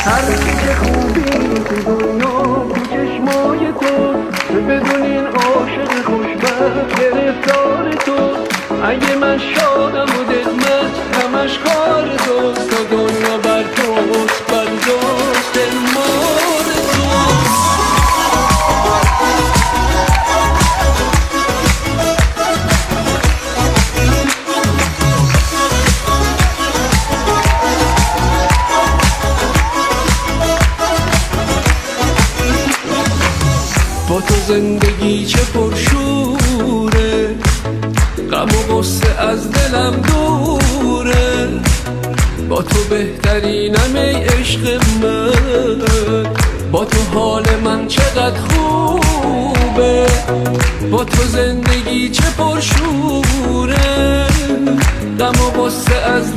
هر که خوبی تو دنیا تو چشمای تو، بدونین عاشق خوشبخت گرفتار تو. اگه من شادم و دلمت همش کار توست، تا دنیا بر توست برداشت مار توست. با تو زندگی چه پرشوره، غم و غصه از دلم دوره. با تو بهترینم ای عشق من، با تو حال من چقدر خوبه. با تو زندگی چه پرشوره، غم و غصه از